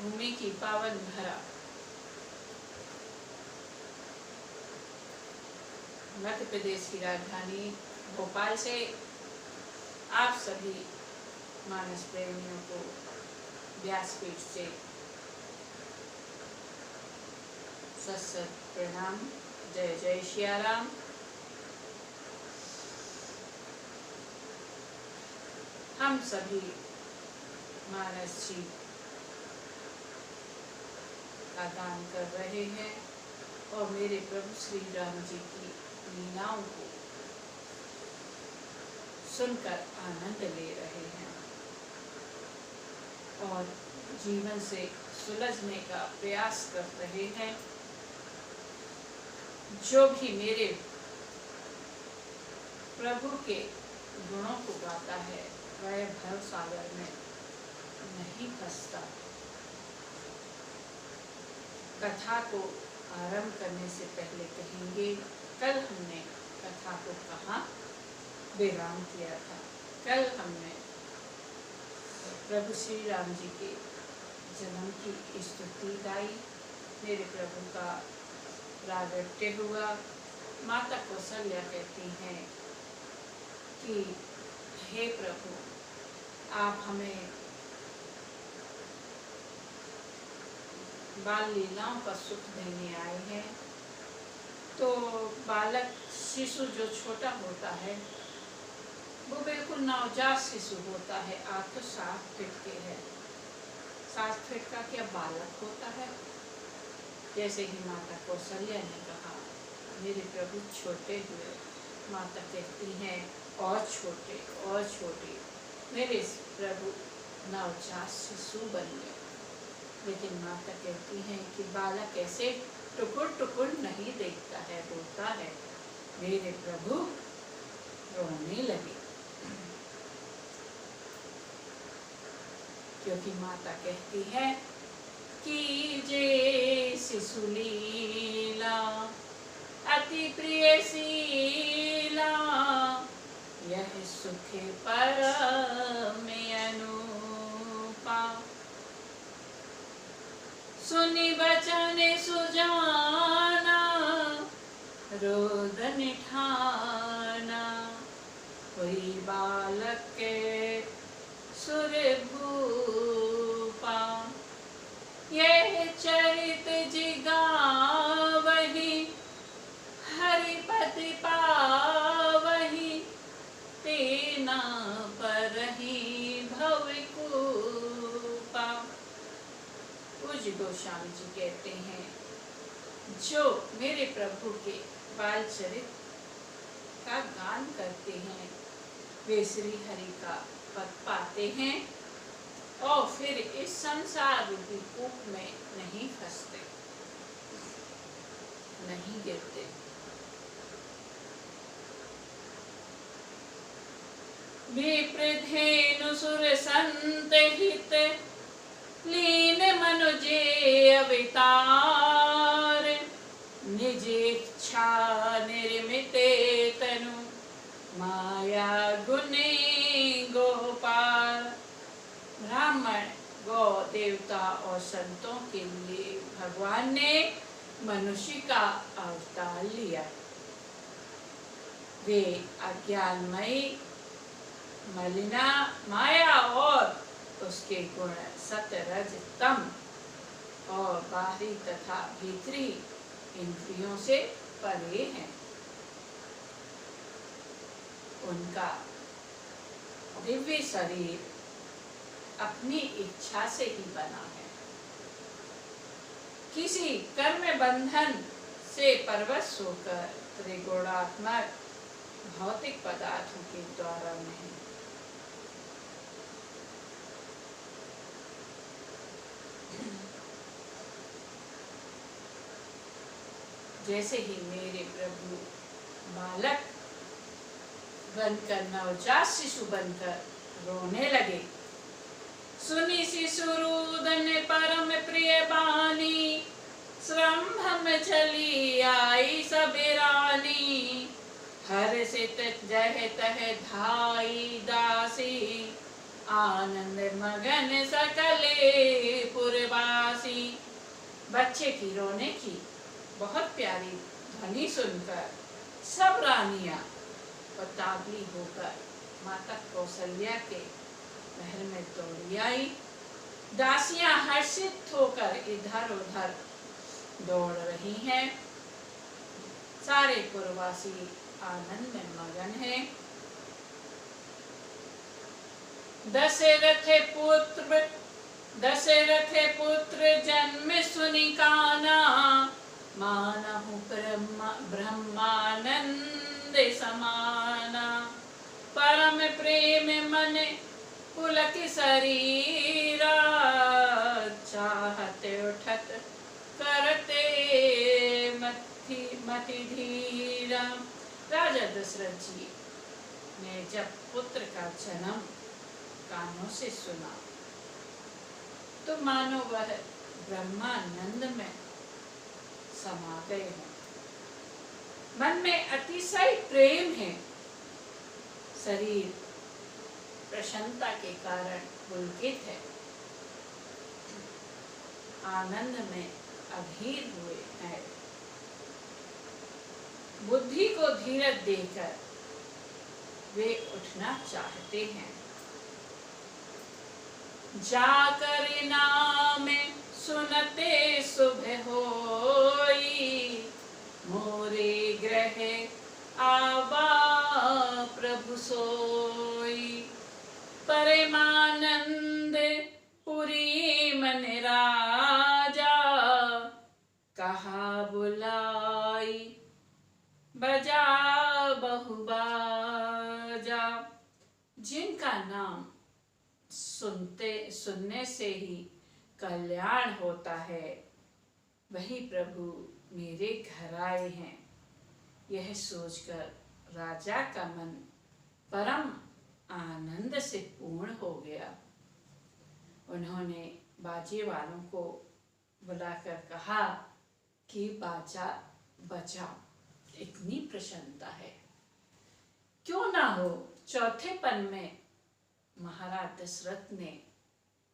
भूमि की पावन धरा मध्य प्रदेश की राजधानी भोपाल से आप सभी मानस प्रेमियों को व्यासपीठ से सत प्रणाम। जय जय सियाराम। हम सभी मानस जी का दान कर रहे हैं और मेरे प्रभु श्री राम जी की लीलाओं को सुनकर आनंद ले रहे हैं और जीवन से सुलझने का प्रयास कर रहे हैं। जो भी मेरे प्रभु के गुणों को गाता है वह भव सागर में नहीं फंसता। कथा को आरंभ करने से पहले कहेंगे, कल हमने कथा को कहाँ विराम किया था। कल हमने प्रभु श्री राम जी के जन्म की स्तुति गाई। मेरे प्रभु का प्रागट्य हुआ। माता कौशल्या कहती हैं कि हे प्रभु, आप हमें बाल लीलाओं का सुख देने आए हैं। तो बालक शिशु जो छोटा होता है वो बिल्कुल नवजात शिशु होता है। आप तो 7 फीट के है। 7 फीट का क्या बालक होता है। जैसे ही माता कौशल्या ने कहा मेरे प्रभु छोटे हुए, माता कहती हैं और छोटे और छोटे। मेरे प्रभु नवजात शिशु बन गए। लेकिन माता कहती हैं कि बालक ऐसे टुकुर टुकुर नहीं देखता है, रोता है। मेरे प्रभु रोने लगे क्योंकि माता कहती है कि जे शिशु लीला अति प्रिय शीला, यह सुख परम अनुपा। सुनि बचन सुजाना रोदन ठाना, कोई बालक के सुर भूपा। यह चरित जिगावहि हरिपति पावहि, तेना परहि भवकूपा। पूज्य गोस्वामी जी कहते हैं जो मेरे प्रभु के बाल चरित का गान करते हैं वे श्री हरि का पद पाते हैं और फिर इस संसार रूपी कूप में नहीं फंसते, नहीं गिरते। विप्रधेनु सुर संत हित, लीन मनुजे अवतार। निज इच्छा निर्मिते तनु, माया गुणे गोपाल। ब्राह्मण, गौ, देवता और संतों के लिए भगवान ने मनुष्य का अवतार लिया। वे अज्ञानमयी मलिना माया और उसके गुण सत्य रज तम और बाहरी तथा भीतरी इंद्रियों से परे हैं। उनका दिव्य शरीर अपनी इच्छा से ही बना है। किसी कर्म बंधन से परवश होकर त्रिगुणात्मक भौतिक पदार्थों के द्वारा नहीं। जैसे ही मेरे प्रभु बालक बनकर नवजात शिशु बनकर रोने लगे। सुनी शिशु रुदन परम प्रिय बानी, श्रम्भ चली आई सबेरानी। हर्षित जह तह धाई दासी, आनंद मगन सकले पुरवासी। बच्चे की रोने की बहुत प्यारी ध्वनि सुनकर सब रानियां उतावली होकर माता कौशल्या के महल में दौड़ी आई। दासियां हर्षित होकर इधर उधर दौड़ रही हैं। सारे पुरवासी आनंद में मगन हैं। दशरथ पुत्र जन्म सुनि काना, मानहु ब्रह्मानंद समाना। परम प्रेम मन पुलक शरीरा, चाहते उठत करते मति धीरा। राजा दशरथ जी ने जब पुत्र का जन्म कानों से सुना तो मानो वह ब्रह्मानंद में समा गए हैं। मन में अतिशय प्रेम है। शरीर प्रसन्नता के कारण पुलकित है। आनंद में अधीर हुए हैं। बुद्धि को धीरज देकर वे उठना चाहते हैं। जाकर नाम सुनते सुबह होई, मोरे ग्रह आवा प्रभु सोई। परमानंद पुरी मन राजा, कहा बुलाई बजा बहुबाजा। जिनका नाम सुनने से ही कल्याण होता है, वही प्रभु मेरे घर आए हैं। यह सोचकर राजा का मन परम आनंद से पूर्ण हो गया। उन्होंने बाजे वालों को बुलाकर कहा कि बाजा बजाओ, इतनी प्रसन्नता है। क्यों ना हो चौथे पन में महाराज दशरथ ने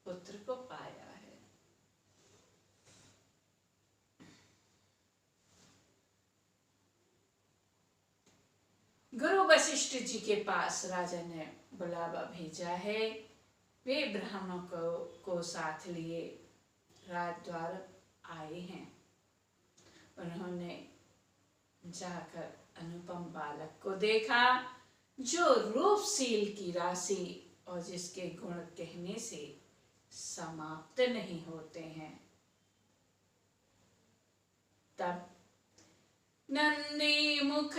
पुत्र को पाया है। गुरु वशिष्ठ जी के पास राजा ने बुलावा भेजा है। वे ब्राह्मणों को साथ लिए राजद्वार आए हैं। उन्होंने जाकर अनुपम बालक को देखा, जो रूपशील की राशि और जिसके गुण कहने से समाप्त नहीं होते हैं। तब नंदी मुख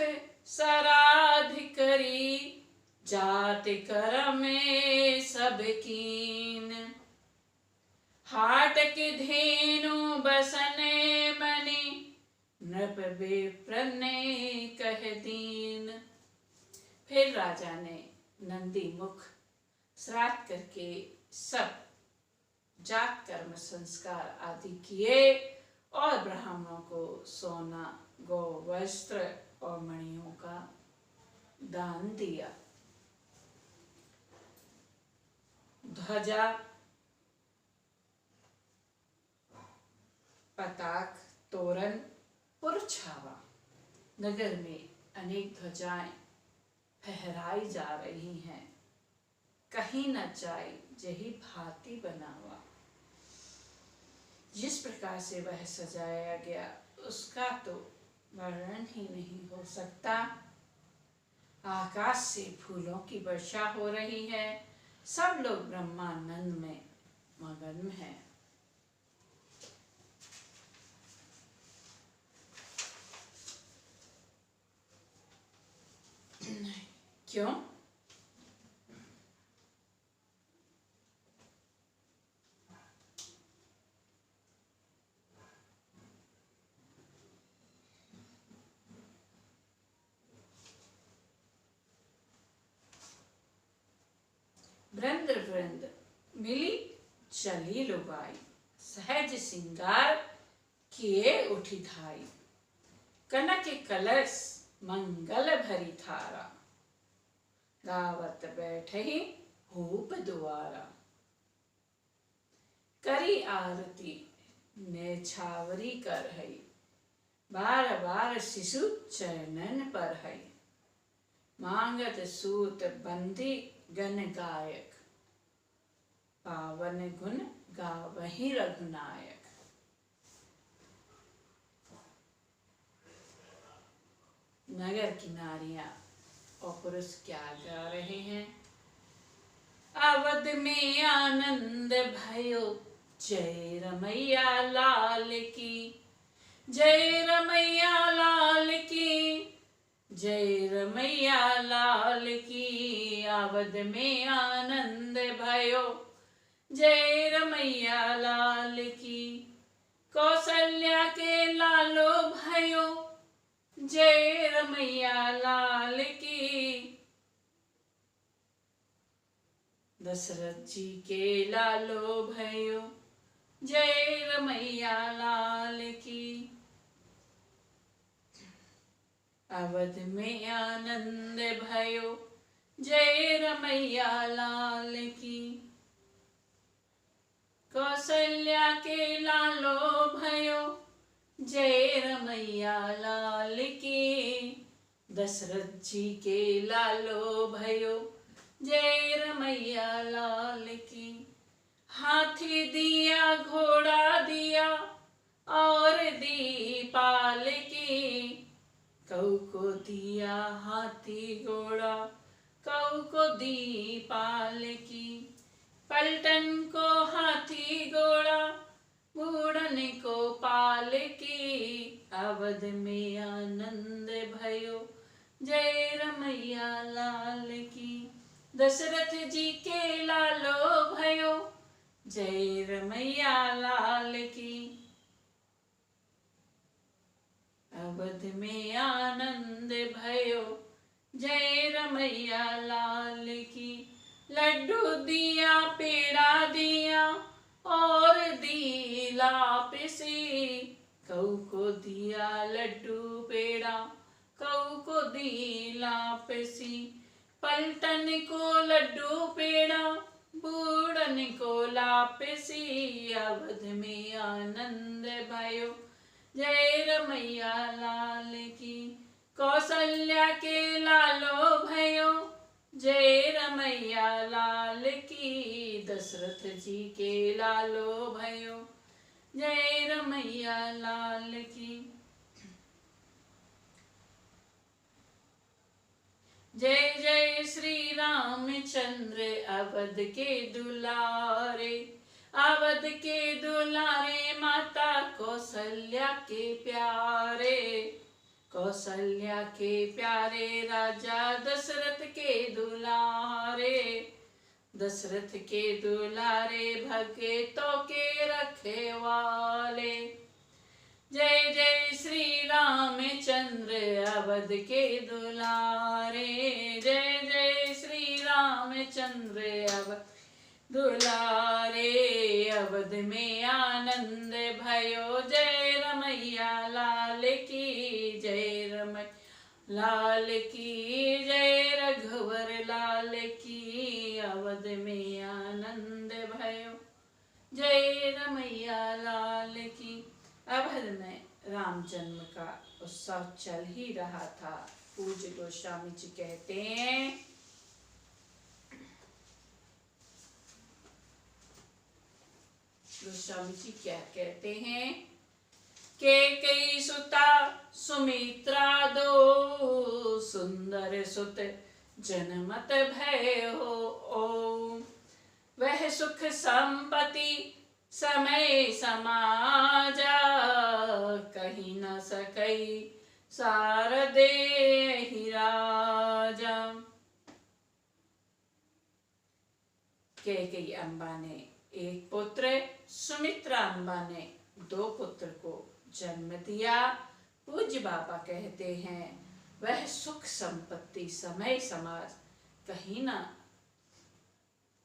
सराध करी, जात कर में सब कीन। हाटक धेनु बसने मनि, नृप विप्र ने कह दीन। फिर राजा ने नंदी मुख श्राद्ध करके सब जात कर्म संस्कार आदि किए और ब्राह्मणों को सोना, गौ वस्त्र और मणियों का दान दिया। ध्वजा, पताक, तोरण, पुरछावा, नगर में अनेक ध्वजाएं फहराई जा रही हैं। कहीं न जाए जही भांति बनावा। जिस प्रकार से वह सजाया गया उसका तो वर्णन ही नहीं हो सकता। आकाश से फूलों की वर्षा हो रही है। सब लोग ब्रह्मानंद में मगन हैं। क्यों? वृंद वृंद मिली चली लुगाई, सहज सिंगार किए उठी धाई। कनक कलश मंगल भरी थारा, गावत बैठही भूप दुआरा। करी आरती नेछावरी कर है, बार बार शिशु चरणन पर है। मांगत सूत बंदी गण गायक, पावन गुण गावहि रघुनायक। नगर की नारियां और पुरुष क्या गा रहे हैं? अवध में आनंद भयो, जय रमैया लाल की, जय रमैया लाल की, जय रमैया लाल की। अवध में आनंद भयो, जय रमैया लाल की। कौशल्या के लालो भयो, जय रमैया लाल की। दशरथ जी के लालो भयो, जय रमैया लाल की। अवध में आनंद भयो, जय रमैया लाल की। कौशल्या के लालो भयो, जय रमैया लाल की। दशरथ जी के लालो भयो, जय रमैया लाल की। हाथी दिया घोड़ा दिया और दी पाल की, कऊ को दिया हाथी घोड़ा, कऊ को दी पाल की। पलटन को हाथी घोड़ा, बूढ़न को पाल की। अवध में आनंद भयो, जय रमैया लाल की। दशरथ जी के लालो भयो, जय रमैया लाल की। अवध में आनंद भयो, जय रमैया लाल की। लड्डू दिया पेड़ा दिया और दी लापसी, कऊ को दिया लड्डू पेड़ा, कऊ को दी लापसी। पलटन को लड्डू पेड़ा, बूढ़न को लापसी। अवध में आनंद भयो, जय रमैया लाल की। कौशल्या के लालो भयो, जय रमैया लाल की। दशरथ जी के लालो भयो, जय रमैया लाल की। जय जय श्री रामचंद्र अवध के दुलारे, अवध के दुलारे माता कौशल्या के प्यारे। कौशल्या के प्यारे राजा दशरथ के दुलारे, दशरथ के दुलारे भक्तों के रखवाले। जय जय श्री रामचंद्र अवध के दुलारे, जय जय श्री रामचंद्र अवध दुलारे। अवध में आनंद भयो, जय रमैया लाल की, जय रमैया लाल की, जय रघुवर लाल की। अवध में आनंद भयो, जय रमैया लाल की। अवध में राम जन्म का उत्सव चल ही रहा था। पूज्य गोस्वामी जी कहते हैं, गोस्वामी जी क्या कहते हैं? केकई सुता सुमित्रा दो, सुंदर सुत जनमत भय हो। ओम वह सुख संपत्ति समय समाजा, कहीं न सकई सारदे ही राजा। कैकेयी अम्बा ने एक पुत्र, सुमित्रा अम्बा ने दो पुत्र को जन्म दिया। पूज्य बाबा कहते हैं, वह सुख संपत्ति समय समाज कहीं न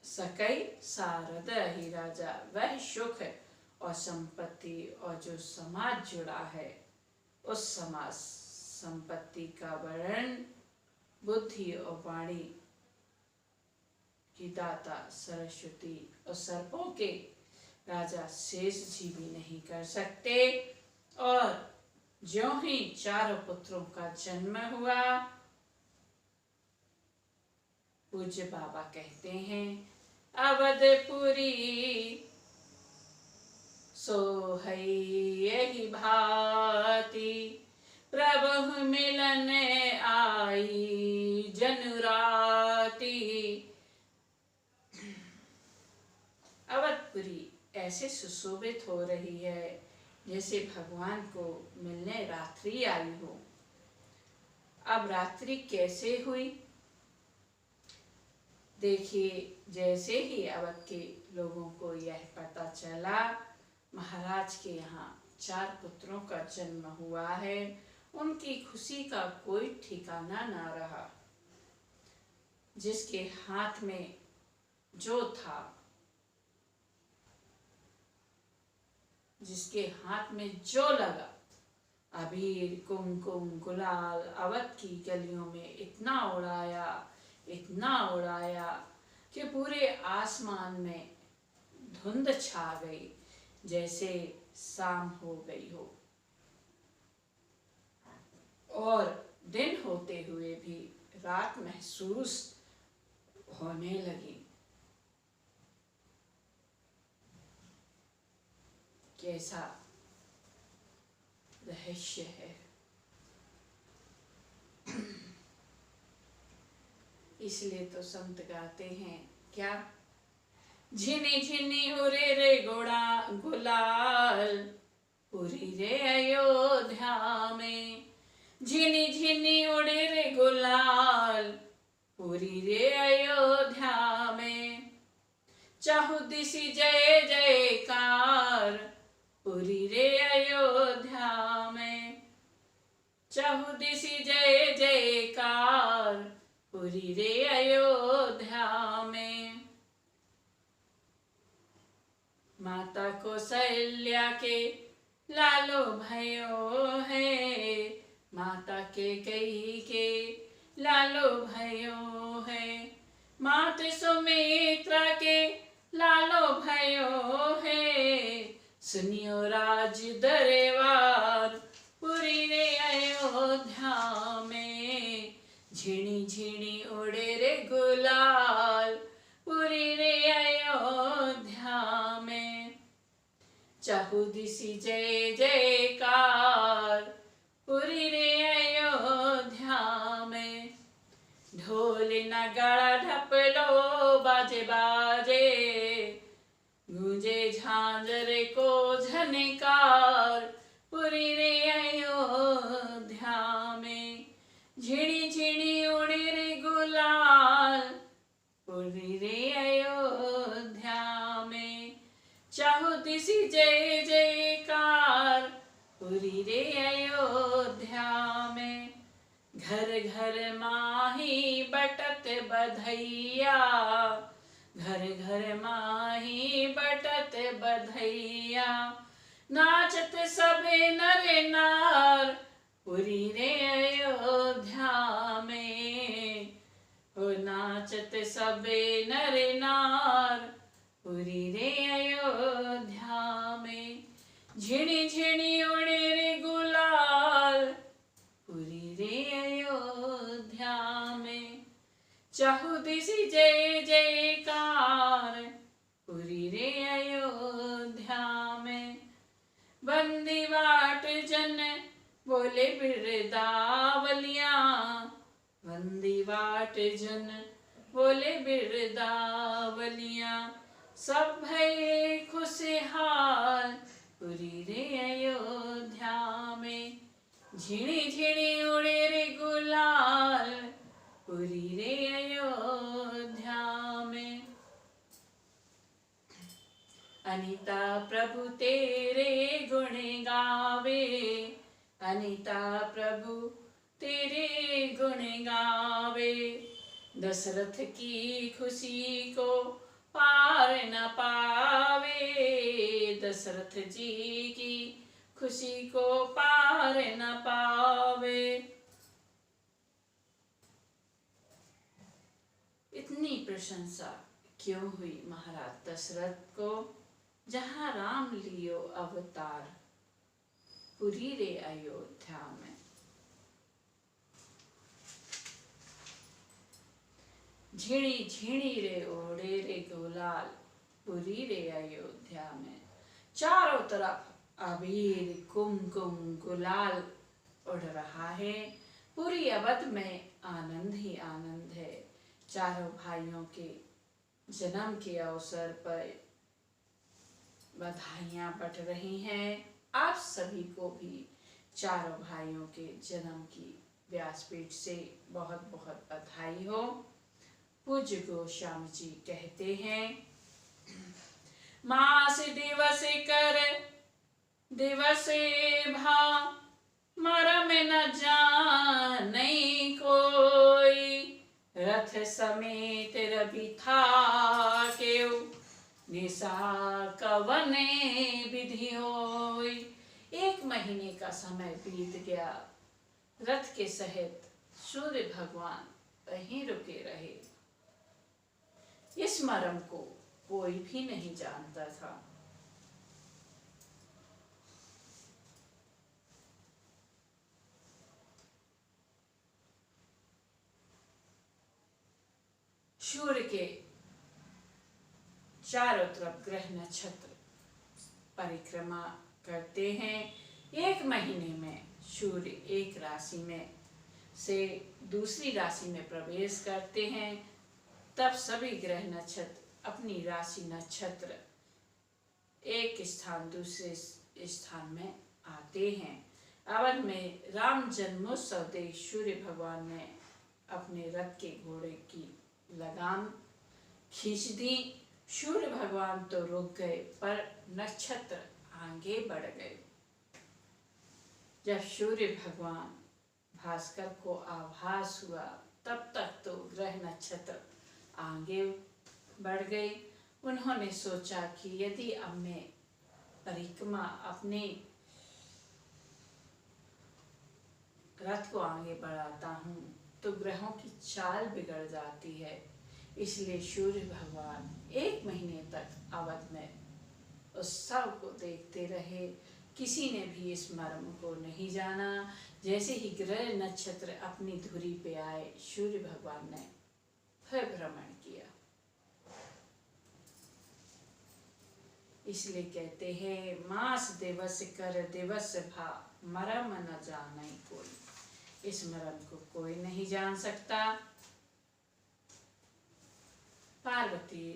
सकई सारद ही राजा। वह सुख और संपत्ति और जो समाज जुड़ा है, उस समाज संपत्ति का वर्णन बुद्धि और वाणी की दाता सरस्वती और सर्पों के राजा शेष जी भी नहीं कर सकते। और ज्यों ही चारों पुत्रों का जन्म हुआ, पूज्य बाबा कहते हैं, अवधपुरी सोहई यही भांति, प्रभु मिलन आई जनुराती। अवधपुरी ऐसे सुशोभित हो रही है जैसे भगवान को मिलने रात्रि आई हो। अब रात्रि कैसे हुई? देखिए, जैसे ही अवध के लोगों को यह पता चला महाराज के यहाँ 4 पुत्रों का जन्म हुआ है, उनकी खुशी का कोई ठिकाना ना रहा। जिसके हाथ में जो था, जिसके हाथ में जो लगा, अबीर कुमकुम गुलाल अवध की गलियों में इतना उड़ाया कि पूरे आसमान में धुंध छा गई, जैसे शाम हो गई हो। और दिन होते हुए भी रात महसूस होने लगी। कैसा रहस्य है। इसलिए तो संत गाते हैं क्या, झिनी झिनी उड़े रे गोड़ा गुलाल पूरी रे अयोध्या में, झिनी झिनी उड़े रे गुलाल पूरी रे अयोध्या में, चहुदिशि जय जयकार पूरी रे अयोध्या में, चहुदिशि जय जयकार पूरी रे अयोध्या में। माता कौशल्या के लालो भयो है, माता के कई के लालो भयो है, मात सुमित्रा के लालो भयो है, सुनियो राज दरबार पूरी रे अयोध्या में, झिनी झिनी उड़े रे गुलाल पूरी रे अयोध्या में, चहुदिशि जय जयकार पूरी रे अयोध्या में, ढोल नगाड़ा ढपलो बाजे बाजे, गूंजे झांझर को झनकार पूरी रे अयोध्या में, झिनी झिनी उड़े रे गुलाल पूरी रे अयोध्या में, चहुदिशि जय जयकार पूरी रे अयोध्या में, घर घर माही बटत बधैया, घर घर माही बटत बधैया, नाचत सबे नर नार पूरी रे अयोध्या में, हो नाचत सबे नर नार पूरी रे अयोध्या में, झिनी झिनी उड़े रे गुलाल पूरी रे अयोध्या में, चहुदिशि जय जयकार पूरी रे अयोध्या में, बंदी बाट जन बोले बिरदावलियां, बंदी बाट जन बोले बिरदावलियां, सब भये खुशहाल पूरी रे अयोध्या में, झिनी झिनी उड़े रे गुलाल पूरी रे अयोध्या में। अनिता प्रभु तेरे गुण गावे, अनिता प्रभु तेरे गुण गावे, दशरथ की खुशी को पार न पावे, दशरथ जी की खुशी को पार न पावे। इतनी प्रशंसा क्यों हुई महाराज दशरथ को? जहाँ राम लियो अवतार, पुरी रे अयोध्या में। झिणी झिणी रे ओढ़े रे गुलाल, पुरी रे अयोध्या में। चारों तरफ अबीर कुमकुम गुलाल उड़ रहा है। पूरी अवध में आनंद ही आनंद है। चारों भाइयों के जन्म के अवसर पर बधाइयाँ बट रही हैं। आप सभी को भी चारों भाइयों के जन्म की व्यासपीठ से बहुत बहुत बधाई हो। पूज्य गोस्वामी जी कहते हैं, मास दिवस कर दिवस भा, मरम न जानै कोई। रथ समेत रवि था केउ, निशा कवने विधि होई। 1 महीने का समय बीत गया। रथ के सहित सूर्य भगवान वहीं रुके रहे। इस मर्म को कोई भी नहीं जानता था। सूर्य के चारों तरफ ग्रह नक्षत्र परिक्रमा करते हैं। 1 महीने में सूर्य एक राशि में से दूसरी राशि में प्रवेश करते हैं। तब सभी ग्रह नक्षत्र अपनी राशि नक्षत्र एक स्थान दूसरे स्थान में आते हैं। अवध में राम जन्मोत्सव देख सूर्य भगवान ने अपने रथ के घोड़े की लगाम खींच दी। सूर्य भगवान तो रुक गए, पर नक्षत्र आगे बढ़ गए। जब सूर्य भगवान भास्कर को आभास हुआ, तब तक तो ग्रह नक्षत्र आगे बढ़ गए। उन्होंने सोचा कि यदि अब मैं परिक्रमा अपने रथ को आगे बढ़ाता हूँ तो ग्रहों की चाल बिगड़ जाती है। इसलिए सूर्य भगवान 1 महीने तक अवध में उत्सव को देखते रहे। किसी ने भी इस मर्म को नहीं जाना। जैसे ही ग्रह नक्षत्र अपनी धुरी पे आए, सूर्य भगवान ने फिर भ्रमण किया। इसलिए कहते हैं, मास दिवस कर दिवस भा, मरम न जानै कोई। इस मर्म को कोई नहीं जान सकता। पार्वती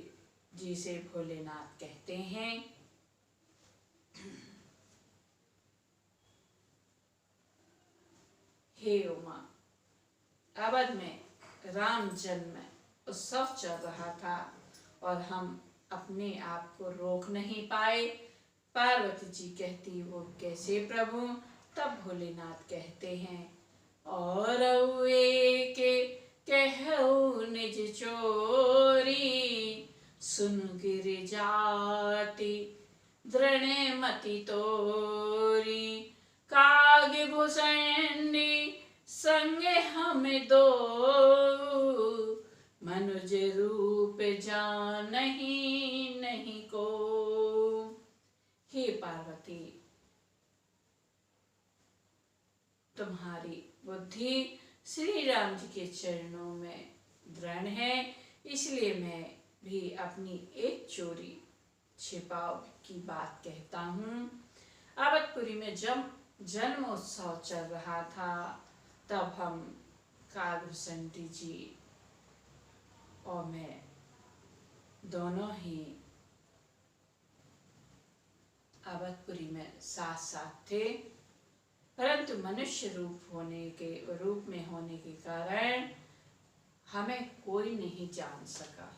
जी से भोलेनाथ कहते हैं, हे उमा, अवध में राम जन्म उत्सव चल रहा था और हम अपने आप को रोक नहीं पाए। पार्वती जी कहती, वो कैसे प्रभु? तब भोलेनाथ कहते हैं, और के कहु निज चोरी, सुन गिर जाति दृढ़ मति तोरी। काग भूषणी संग हम दो, मनुज रूप जानहि नहीं को। हे पार्वती, तुम्हारी बुद्धि श्री राम जी के चरणों में दृढ़ है। इसलिए मैं भी अपनी एक चोरी छिपाव की बात कहता हूँ। अवधपुरी में जब जन्मोत्सव चल रहा था, तब हम कागभूषणी जी और मैं दोनों ही अवधपुरी में साथ साथ थे। परंतु मनुष्य रूप में होने के कारण हमें कोई नहीं जान सका।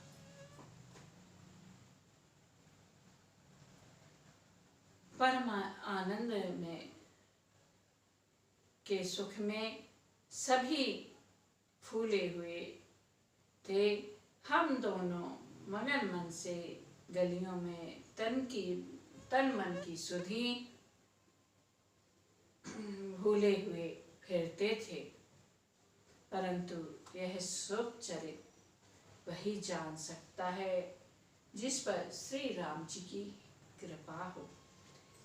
परम आनंद में के सुख में सभी फूले हुए थे। हम दोनों मगन मन से गलियों में तन मन की सुधि भूले हुए फिरते थे। परंतु यह सुख चरित वही जान सकता है जिस पर श्री राम जी की कृपा हो।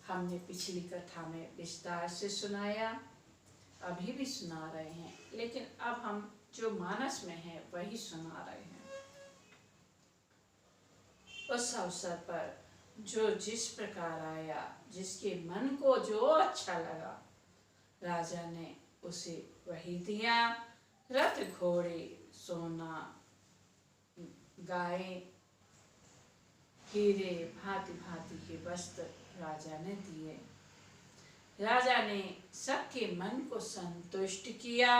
हमने पिछली कथा में विस्तार से सुनाया, अभी भी सुना रहे हैं, लेकिन अब हम जो मानस में है वही सुना रहे हैं। उस अवसर पर जो जिस प्रकार आया, जिसके मन को जो अच्छा लगा, राजा ने उसे वही दिया। रथ, घोड़े, सोना, गाय, हीरे, भांति भांति के वस्त्र राजा ने दिए। राजा ने सबके मन को संतुष्ट किया।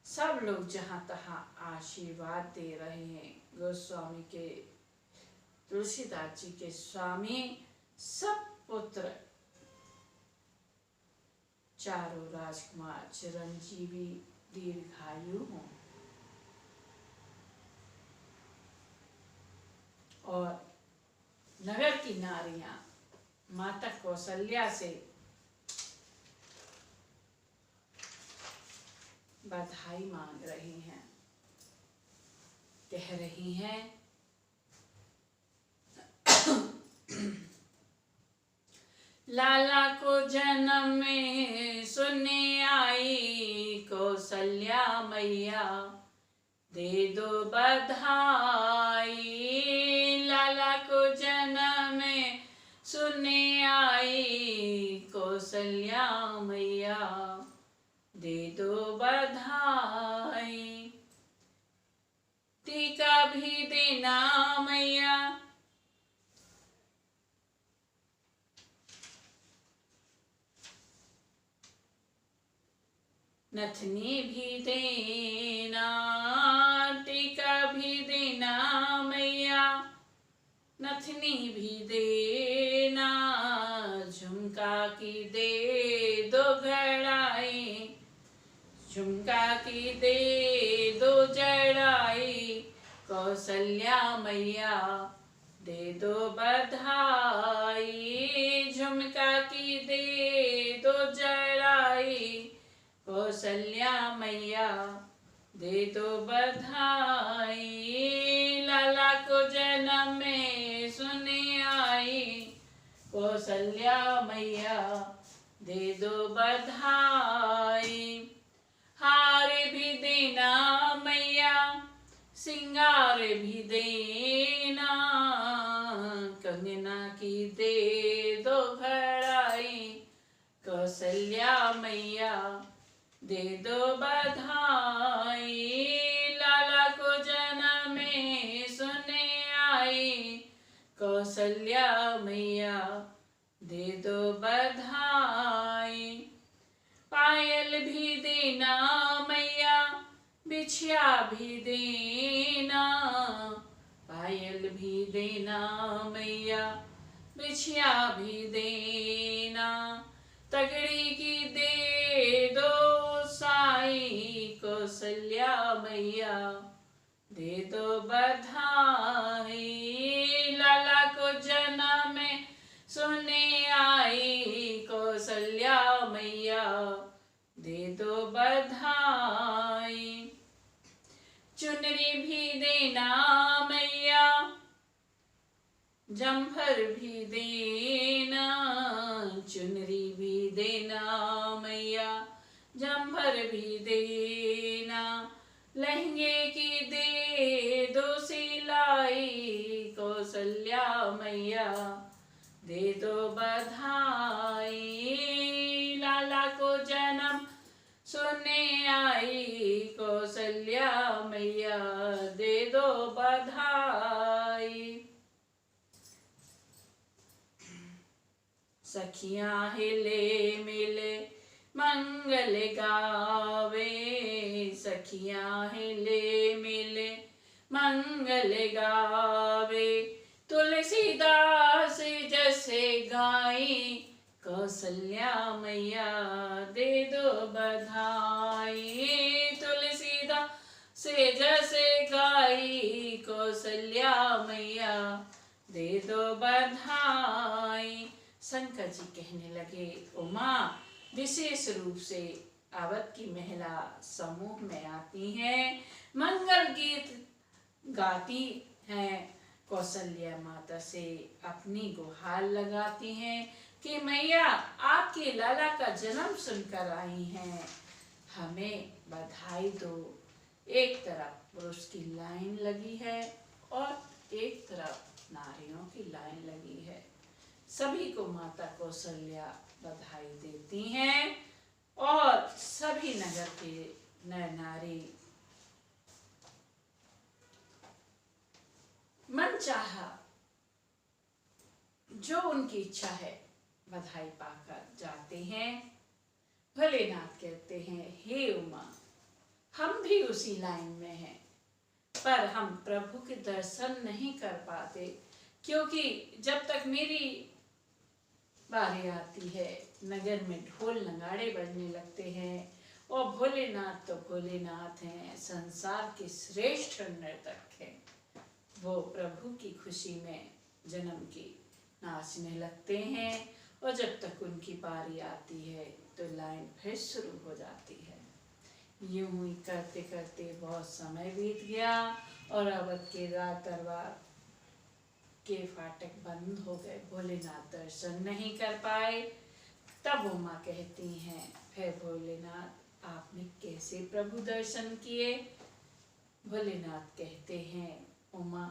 सब लोग जहाँ तहाँ आशीर्वाद दे रहे हैं। गोस्वामी के, तुलसीदास जी के स्वामी सब पुत्र, चारों राजकुमार चिरंजीवी दीर्घायु हों। और नगर की नारियां माता कौशल्या से बधाई मांग रही हैं, कह रही हैं, लाला को जन्म में सुनने आई कौशल्या मैया, दे दो बधाई। लाला को जन्म में सुनने आई कौशल्या मैया, दे दो बधाई। टीका भी देना मैया, नथनी भी देना, टीका भी देना मैया, नथनी भी देना। झुमका की दे दो घड़ाई, झुमका की दे दो जड़ाई। कौशल्या मैया, दे दो बधाई। झुमका की दे दो जड़ाई। कौशल्या मैया, दे दो बधाई। लाला को जन्म में सुने आई कौशल्या मैया, दे दो बधाई। हार भी देना मैया, सिंगार भी देना। कंगना की दे दो घड़ाई। कौशल्या मैया, दे दो बधाई। लाला को जन्म में सुने आई कौशल्या मैया, दे दो बधाई। पायल भी देना मैया, बिछिया भी देना। पायल भी देना मैया, बिछिया भी देना। तगड़ी की दे दो साई कौशल्या मैया, दे दो बधाई। लाला को जन्म में सुने आई कौशल्या मैया, दे दो बधाई। चुनरी भी देना मैया, जम्भर भी देना। चुनरी भी देना मैया, जम्भर भी देना। लहंगे की दे दो सिलाई कौशल्या मैया, दे दो बधाई। लाला को जन्म सुने आई कौशल्या मैया, दे दो बधाई। सखियां हिले मिले मंगल गावे, सखियां हिले मिले मंगल गावे। तुलसीदास जैसे गाई कौशल्या मैया, दे दो बधाई। तुलसीदास जैसे गाई कौशल्या मैया, दे दो बधाई। शंकर जी कहने लगे, उमा विशेष रूप से अवध की महिला समूह में आती हैं, मंगल गीत गाती हैं, कौशल्या माता से अपनी गुहार लगाती हैं कि मैया आपके लाला का जन्म सुनकर आई हैं, हमें बधाई दो। एक तरफ पुरुष की लाइन लगी है और एक तरफ नारियों की लाइन लगी है। सभी को माता कौशल्या बधाई देती हैं और सभी नगर के नर नारी मन चाहा जो उनकी इच्छा है बधाई पाकर जाते हैं। भोलेनाथ कहते हैं, हे उमा, हम भी उसी लाइन में हैं, पर हम प्रभु के दर्शन नहीं कर पाते, क्योंकि जब तक मेरी बारी आती है नगर में ढोल नगाड़े बजने लगते हैं, और भोलेनाथ तो भोलेनाथ हैं, संसार के श्रेष्ठ नर्तक हैं। वो प्रभु की खुशी में जन्म की नाचने लगते हैं, और जब तक उनकी बारी आती है तो लाइन फिर शुरू हो जाती है। यूं ही करते करते बहुत समय बीत गया और अवध के दरबार के फाटक बंद हो गए। भोलेनाथ दर्शन नहीं कर पाए। तब उमा कहती हैं, फिर भोलेनाथ आपने कैसे प्रभु दर्शन किए? भोलेनाथ कहते हैं, उमा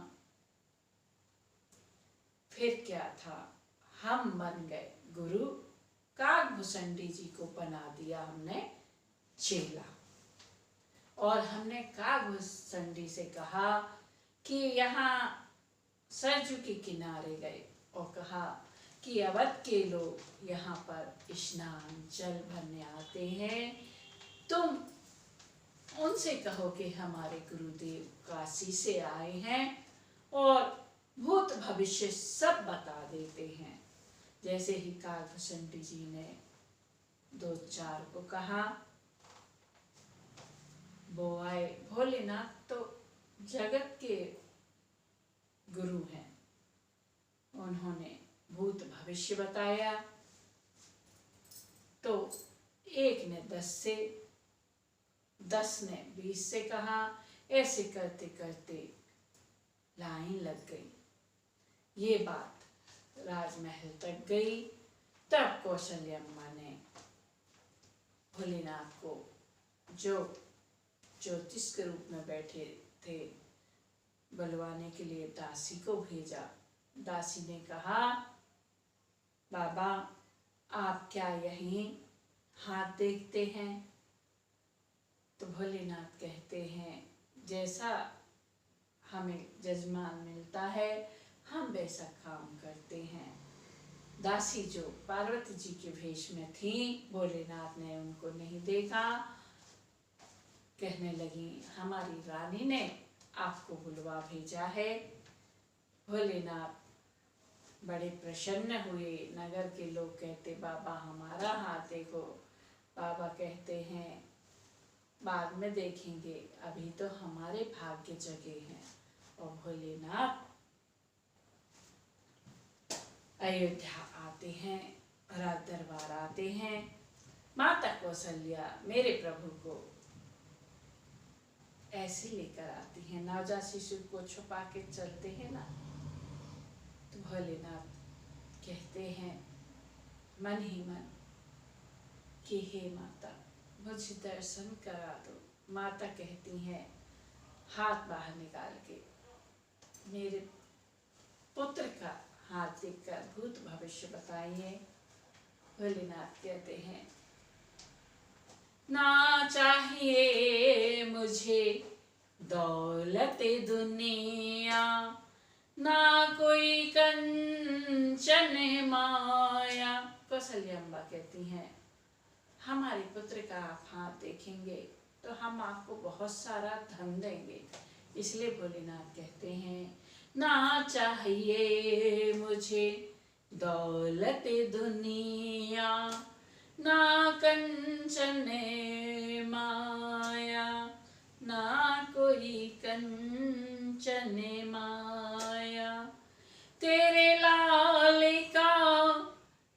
फिर क्या था, हम बन गए गुरु, कागभूषणी जी को बना दिया हमने चेला, और हमने कागभूषणी से कहा कि यहाँ सरजू के किनारे गए और कहा कि अवध के लोग यहाँ पर स्नान जल भरने आते हैं, तुम उनसे कहो कि हमारे गुरुदेव काशी से आए हैं और भूत भविष्य सब बता देते हैं। जैसे ही कागभूषणी जी ने दो चार को कहा, वो आए। भोलेनाथ तो जगत के गुरु हैं, उन्होंने भूत भविष्य बताया। तो एक ने 10 से, 10 ने 20 से कहा। ऐसे करते करते लाइन लग गई। ये बात राजमहल तक गई। तब कौशल्या अम्मा ने भोलेनाथ को, जो ज्योतिष के रूप में बैठे थे, बुलवाने के लिए दासी को भेजा। दासी ने कहा, बाबा आप क्या यहीं हाथ देखते हैं? तो भोलेनाथ कहते हैं, जैसा हमें जजमान मिलता है हम वैसा काम करते हैं। दासी जो पार्वती जी के भेष में थी, भोलेनाथ ने उनको नहीं देखा। कहने लगी, हमारी रानी ने आपको बुलवा भेजा है। भोलेनाथ बड़े प्रसन्न हुए। नगर के लोग कहते, बाबा हमारा हाथ देखो। बाबा कहते हैं, बाद में देखेंगे, अभी तो हमारे भाग्य जगे हैं। और भोलेनाथ अयोध्या आते हैं, राज दरबार आते हैं। माता कौशल्या मेरे प्रभु को ऐसे लेकर आती हैं, नवजात शिशु को छुपा के चलते हैं ना। तो भोलेनाथ कहते हैं मन ही मन कि हे माता मुझे दर्शन करा दो। माता कहती हैं, हाथ बाहर निकाल के मेरे पुत्र का हाथ देखकर भूत भविष्य बताइए। भोलेनाथ कहते हैं, ना चाहिए मुझे दौलत दुनिया, ना कोई कंचन माया। कौशल्या अम्बा कहती हैं, हमारे पुत्र का आप हाथ देखेंगे तो हम आपको बहुत सारा धन देंगे। इसलिए भोलेनाथ कहते हैं, ना चाहिए मुझे दौलत दुनिया, ना कंचन माया, ना कोई कंचन माया। तेरे लाल का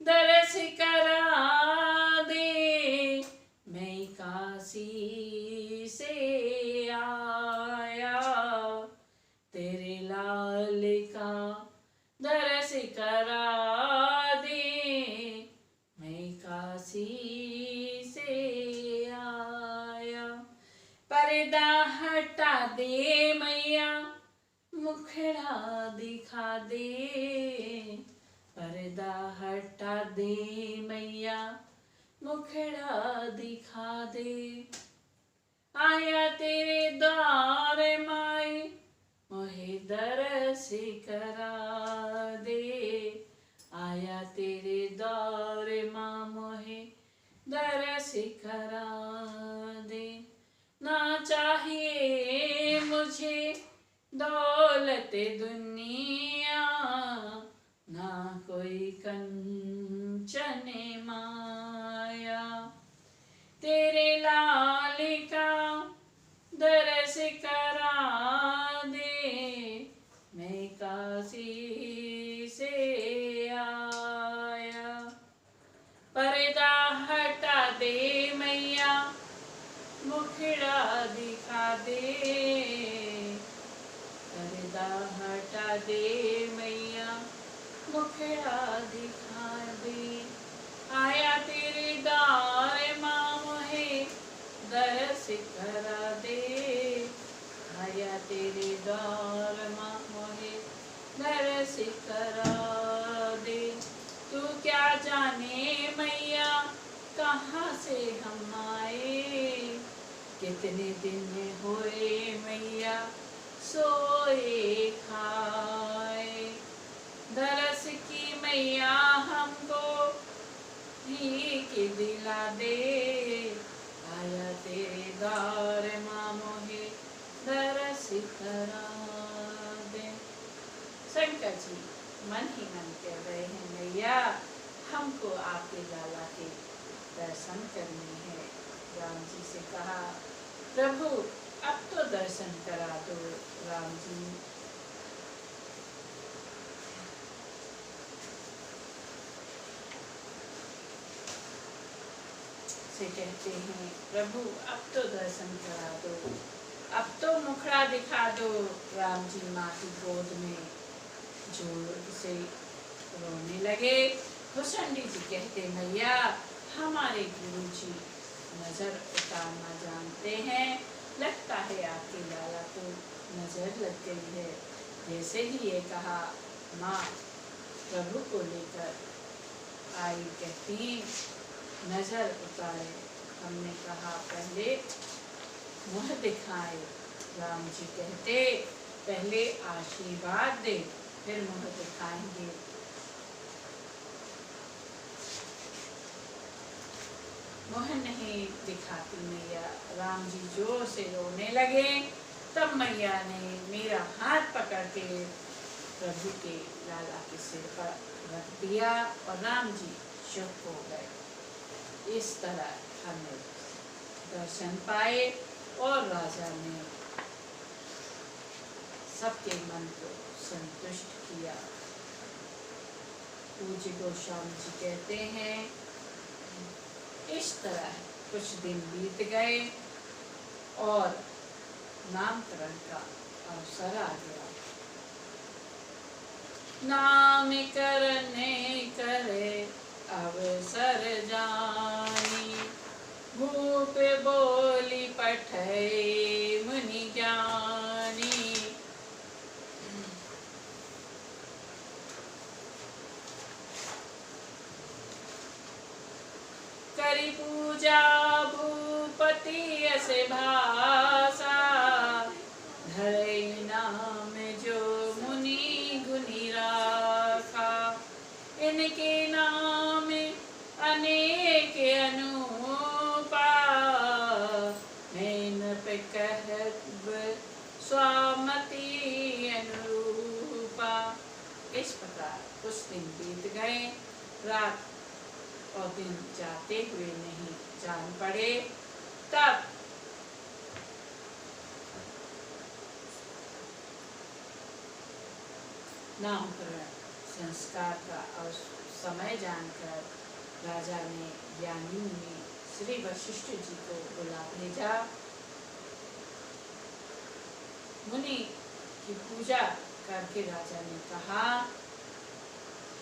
दरस करा दे, मैं काशी से आया। तेरे लाल का काशी से आया। पर्दा हटा दे मैया मुखड़ा दिखा दे, पर्दा हटा दे मैया मुखड़ा दिखा दे। आया तेरे द्वार माई मोहे दरस करा दे, आया तेरे द्वार माँ मोहे दरस करा दे। ना चाहिए मुझे दौलत दुनिया, ना कोई कंचन माया, तेरे लाल का दरस करा दे, मैं काशी से आया। पर्दा हटा दे मैया मुखड़ा दिखा दे, पर्दा हटा दे मैया मुखड़ा दिखा दे। आया तेरे द्वार माँ मोहे दरस करा दे, आया तेरे द्वार माँ मोहे दरस करा दे। तू क्या जाने मैया कहाँ से हम आए, कितने दिन हुए मैया सोए खाए। दरस की मैया हमको भीख दिला दे, आया तेरे द्वार माँ मोहे दरस करा दे। शंकर जी मन ही मन कह रहे हैं मैया हमको आपके लाला के दर्शन करने हैं। राम जी से कहा प्रभु अब तो दर्शन करा दो। राम जी से कहते हैं प्रभु अब तो दर्शन करा दो, अब तो मुखड़ा दिखा दो। राम जी माँ की गोद में जोर से रोने लगे। हुसैनी जी कहते मैया हमारे गुरु जी नजर उतारना जानते हैं, लगता है आपके लाला को नजर लग गई है। जैसे ही ये कहा माँ प्रभु को लेकर आई, कहती नजर उतारे। हमने कहा पहले मुँह दिखाए। राम जी कहते पहले आशीर्वाद दे फिर मुँह दिखाएंगे। मुँह नहीं दिखाती मैया। राम जी जोर से रोने लगे। तब मैया ने मेरा हाथ पकड़ के प्रभु के लाला के सिर पर रख दिया और राम जी चुप हो गए। इस तरह हमने दर्शन पाए और राजा ने सबके मन को संतुष्ट किया। पूज्य गोस्वामी जी कहते हैं इस तरह कुछ दिन बीत गए और नामकरण का अवसर आ गया। नाम करने करे अवसर जानी, भूप बोली पठै मुनि ज्ञानी। करी पूजा भूपति ऐसे भाषा, धरे नाम जो मुनि गुनि राखा। इनके नाम अनेक अनुपा, नैन पे कहब स्वामति अनुरूपा। इस प्रकार कुछ दिन बीत गए। रात और दिन जाते हुए नहीं जान पड़े। तब नामकरण संस्कार का समय जानकर राजा ने ज्ञानी मुनि श्री वशिष्ठ जी को बुला भेजा। मुनि की पूजा करके राजा ने कहा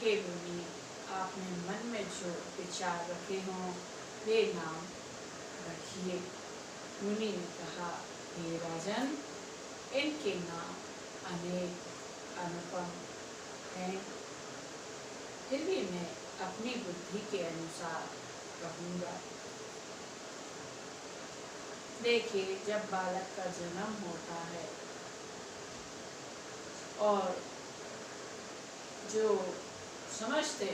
हे मुनि आपने मन में जो विचार रखे हों वे नाम रखिए। मुनि ने कहा, हे राजन, इनके नाम अनेक अनुपम हैं, फिर भी मैं अपनी बुद्धि के अनुसार कहूँगा। देखिए, जब बालक का जन्म होता है और जो समझते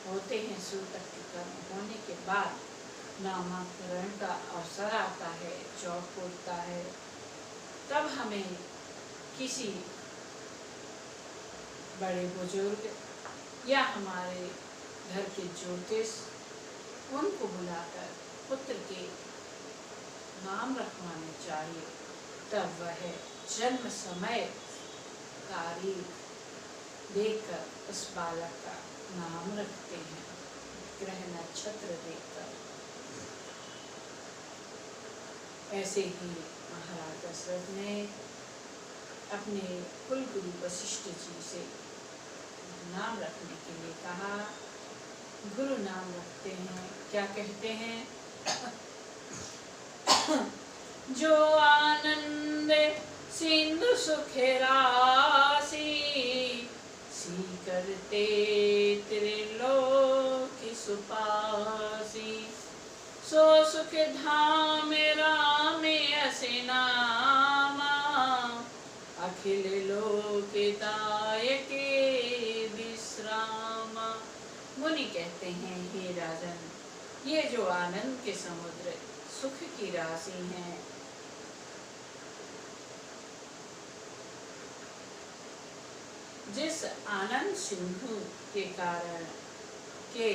होते हैं सूतक के कर्म होने के बाद नामकरण का अवसर आता है, चौक फूटता है, तब हमें किसी बड़े बुजुर्ग या हमारे घर के ज्योतिष उनको बुलाकर पुत्र के नाम रखवाने चाहिए। तब वह जन्म समय तारीख देखकर उस बालक का नाम रखते हैं, ग्रह नक्षत्र देखकर। ऐसे ही महाराज दशरथ ने अपने कुल गुरु वशिष्ठ जी से नाम रखने के लिए कहा। गुरु नाम रखते हैं, क्या कहते हैं? जो आनंद सिंधु सुख राशि, सी करते त्रिलोक सुपासी, सो सुख धाम राम असे नामा, अखिल लोक दायके विश्रामा। मुनि कहते हैं, हे राजन, ये जो आनंद के समुद्र सुख की राशि हैं, जिस आनंद सिंधु के कारण के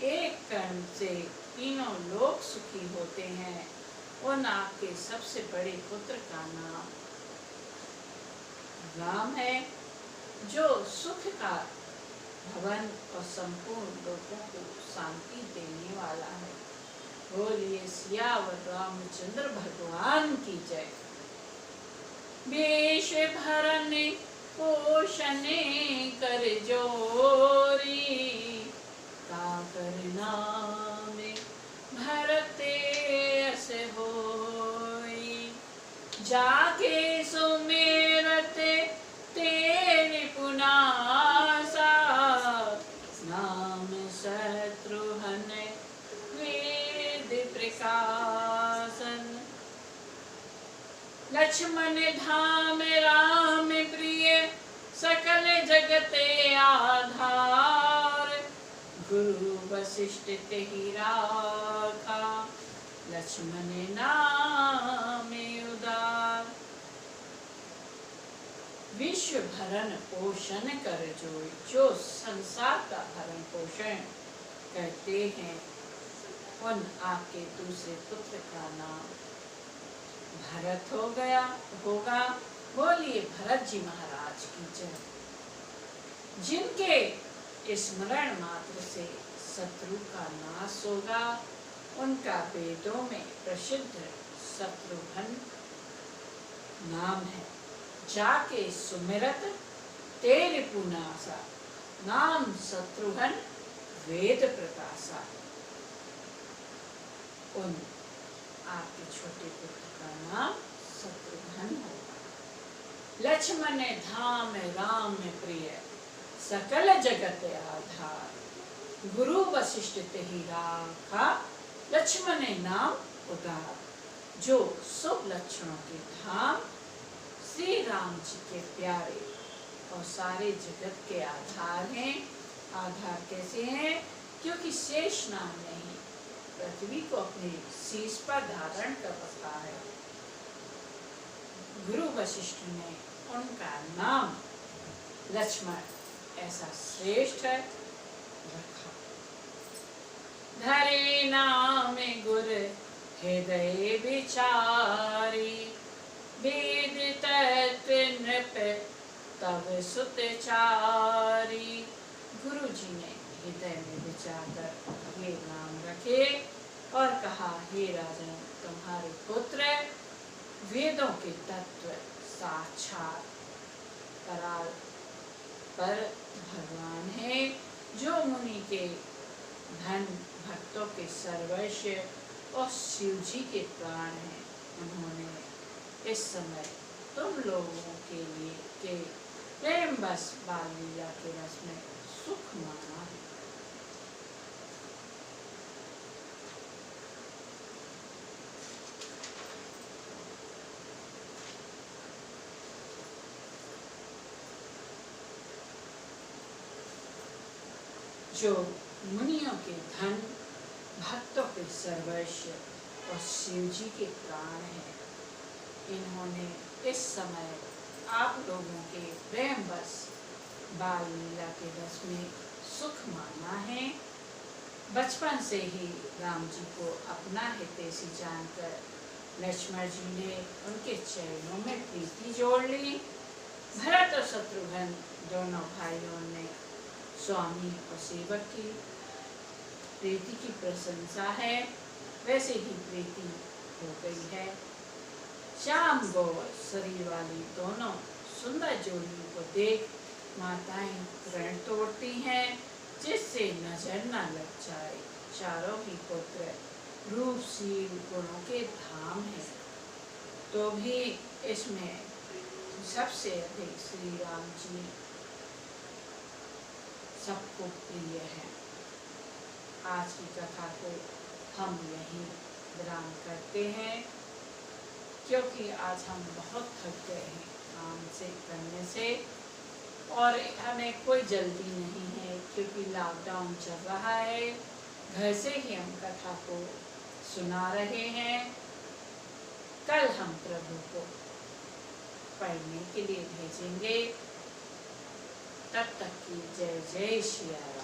एक कण से तीनों लोक सुखी होते हैं, उन आपके सबसे बड़े पुत्र का नाम राम है, जो सुख का भवन और संपूर्ण लोगों को शांति देने वाला है। बोलिए सियावर रामचंद्र भगवान की जय। विश्व भरन पोषण कर जोरी, काकर नाम भरते अस होई, जाके सुमेरत तेरे पुनासा, नाम शत्रुहन वेद प्रकाशन। लक्ष्मण धाम राम प्रिय, सकल जगते आधार, गुरु वशिष्ठ तेहि राखा, लक्ष्मण नाम उदार। विश्व भरण पोषण कर जोई, जो संसार का भरण पोषण करते हैं, उन आपके दूसरे पुत्र का नाम भरत होगा। बोलिए भरत जी महाराज की जय। जिनके स्मरण मात्र से शत्रु का नाश होगा, उनका वेदों में प्रसिद्ध शत्रुघ्न नाम है। जाके सुमिरत तेरे पुनासा, नाम शत्रुघ्न वेद प्रकाशा। उन आपके छोटे पुत्र का नाम शत्रुघ्न होगा। लक्ष्मण धाम राम प्रिय, सकल जगत आधार, गुरु वशिष्ठ तेहि राखा, लक्ष्मण नाम उदार। जो शुभ लक्षणों के धाम श्री राम जी के प्यारे और सारे जगत के आधार हैं। आधार कैसे हैं? क्योंकि शेष नाम नहीं, पृथ्वी को अपने शीश पर धारण कर रखा है। गुरु वशिष्ठ ने उनका नाम लक्ष्मण ऐसा श्रेष्ठ रखा। धरे नाम गुर हृदय विचारी, वेद तत्व नृप तब सुत चारी। गुरु जी ने हृदय में विचार कर ये नाम रखे और कहा, हे राजन, तुम्हारे पुत्र वेदों के तत्व साक्षात पर भगवान है, जो मुनि के धन, भक्तों के सर्वस्व और शिव जी के प्राण हैं, उन्होंने इस समय तुम लोगों के लिए के प्रेम बस बाल लीला के रस में सुख माना है। जो मुनियों के धन, भक्तों के सर्वस्व और शिव जी के प्राण हैं, इन्होंने इस समय आप लोगों के प्रेम बस बाल लीला के रस में सुख माना है। बचपन से ही राम जी को अपना हितैषी जानकर लक्ष्मण जी ने उनके चरणों में प्रीति जोड़ ली। भरत और शत्रुघ्न दोनों भाइयों ने स्वामी और सेवक की प्रीति की प्रशंसा है, वैसे ही प्रीति हो गई है। श्याम गौर शरीर वाली दोनों सुंदर जोड़ियों को देख माताएं प्रण तोड़ती हैं, जिससे नजर न लग जाए। चारों ही पुत्र रूपशील गुणों के धाम हैं, तो भी इसमें सबसे अधिक श्री राम जी सबको प्रिय है। आज की कथा को हम यहीं विराम करते हैं, क्योंकि आज हम बहुत थक गए हैं काम से करने से, और हमें कोई जल्दी नहीं है क्योंकि लॉकडाउन चल रहा है। घर से ही हम कथा को सुना रहे हैं। कल हम प्रभु को पढ़ने के लिए भेजेंगे। तब तक की जय जय श्री राम।